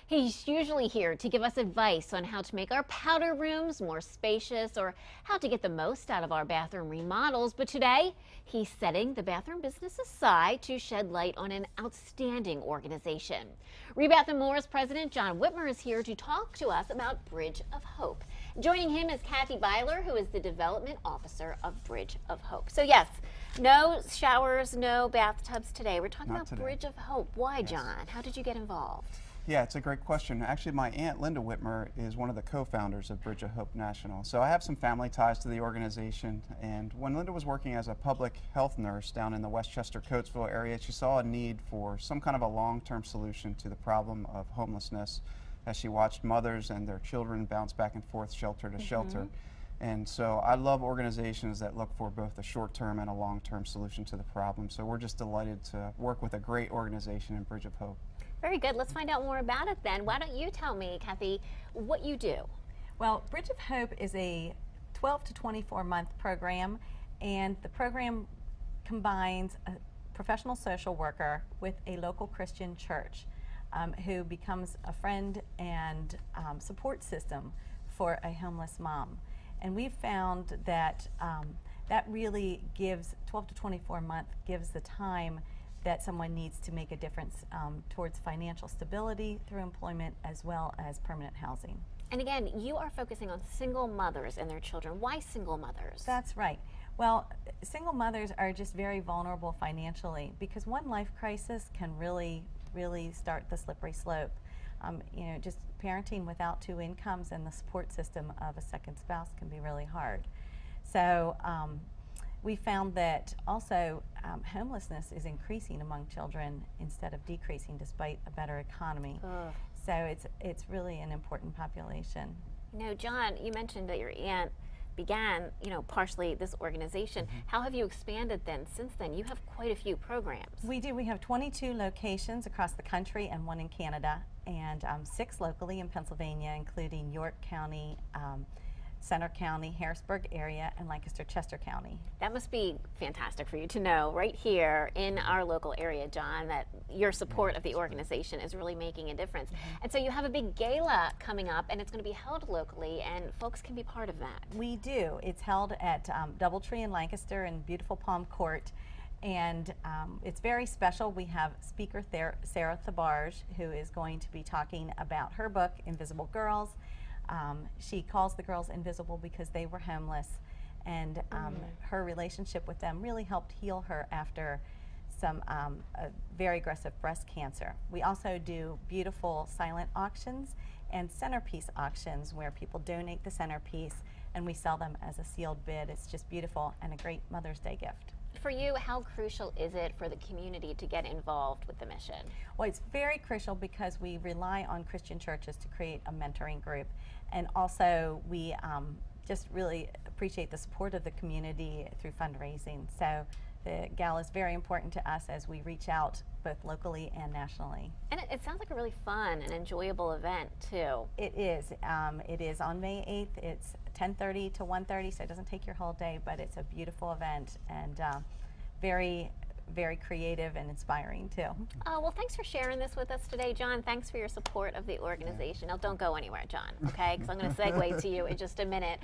He's usually here to give us advice on how to make our powder rooms more spacious or how to get the most out of our bathroom remodels. But today, he's setting the bathroom business aside to shed light on an outstanding organization. Rebath and Moore's president Jon Witmer is here to talk to us about Bridge of Hope. Joining him is Kathy Byler, who is the development officer of Bridge of Hope. So yes, no showers, no bathtubs today. We're talking about Bridge of Hope. Why, Yes. John? How did you get involved? Yeah, it's a great question. Actually, my aunt Linda Whitmer is one of the co-founders of Bridge of Hope National. So I have some family ties to the organization. And when Linda was working as a public health nurse down in the Westchester, Coatesville area, she saw a need for some kind of a long-term solution to the problem of homelessness as she watched mothers and their children bounce back and forth shelter to shelter. And so I love organizations that look for both a short-term and a long-term solution to the problem. So we're just delighted to work with a great organization in Bridge of Hope. Very good. Let's find out more about it then. Why don't you tell me, Kathy, what you do? Well, Bridge of Hope is a 12 to 24 month program, and the program combines a professional social worker with a local Christian church who becomes a friend and support system for a homeless mom. And we've found that that really gives 12 to 24 month gives the time that someone needs to make a difference towards financial stability through employment as well as permanent housing. And again, you are focusing on single mothers and their children. Why single mothers? That's right. Well, single mothers are just very vulnerable financially because one life crisis can really start the slippery slope. Just parenting without two incomes and the support system of a second spouse can be really hard. So we found that also homelessness is increasing among children instead of decreasing despite a better economy. Ugh. So it's really an important population. John, you mentioned that your aunt began, partially this organization. How have you expanded then since then? You have quite a few programs. We do. We have 22 locations across the country and one in Canada, and 6 locally in Pennsylvania, including York County, Center County, Harrisburg area, and Lancaster, Chester County. That must be fantastic for you to know right here in our local area, John, that your support of the organization is really making a difference. And so you have a big gala coming up, and it's going to be held locally, and folks can be part of that. We do. It's held at Doubletree in Lancaster in beautiful Palm Court, and it's very special. We have speaker Sarah Thabarge, who is going to be talking about her book, Invisible Girls. She calls the girls invisible because they were homeless, and her relationship with them really helped heal her after some very aggressive breast cancer. We also do beautiful silent auctions and centerpiece auctions where people donate the centerpiece and we sell them as a sealed bid. It's just beautiful and a great Mother's Day gift. For you, how crucial is it for the community to get involved with the mission? Well, it's very crucial because we rely on Christian churches to create a mentoring group, and also we just really appreciate the support of the community through fundraising. So the Gala is very important to us as we reach out both locally and nationally. And it sounds like a really fun and enjoyable event too. It is. It is on May 8th. It's 10:30 to 1:30, so it doesn't take your whole day, but it's a beautiful event and very, very creative and inspiring too. Well, thanks for sharing this with us today, John. Thanks for your support of the organization. Now, don't go anywhere, John, okay? Because I'm going to segue to you in just a minute.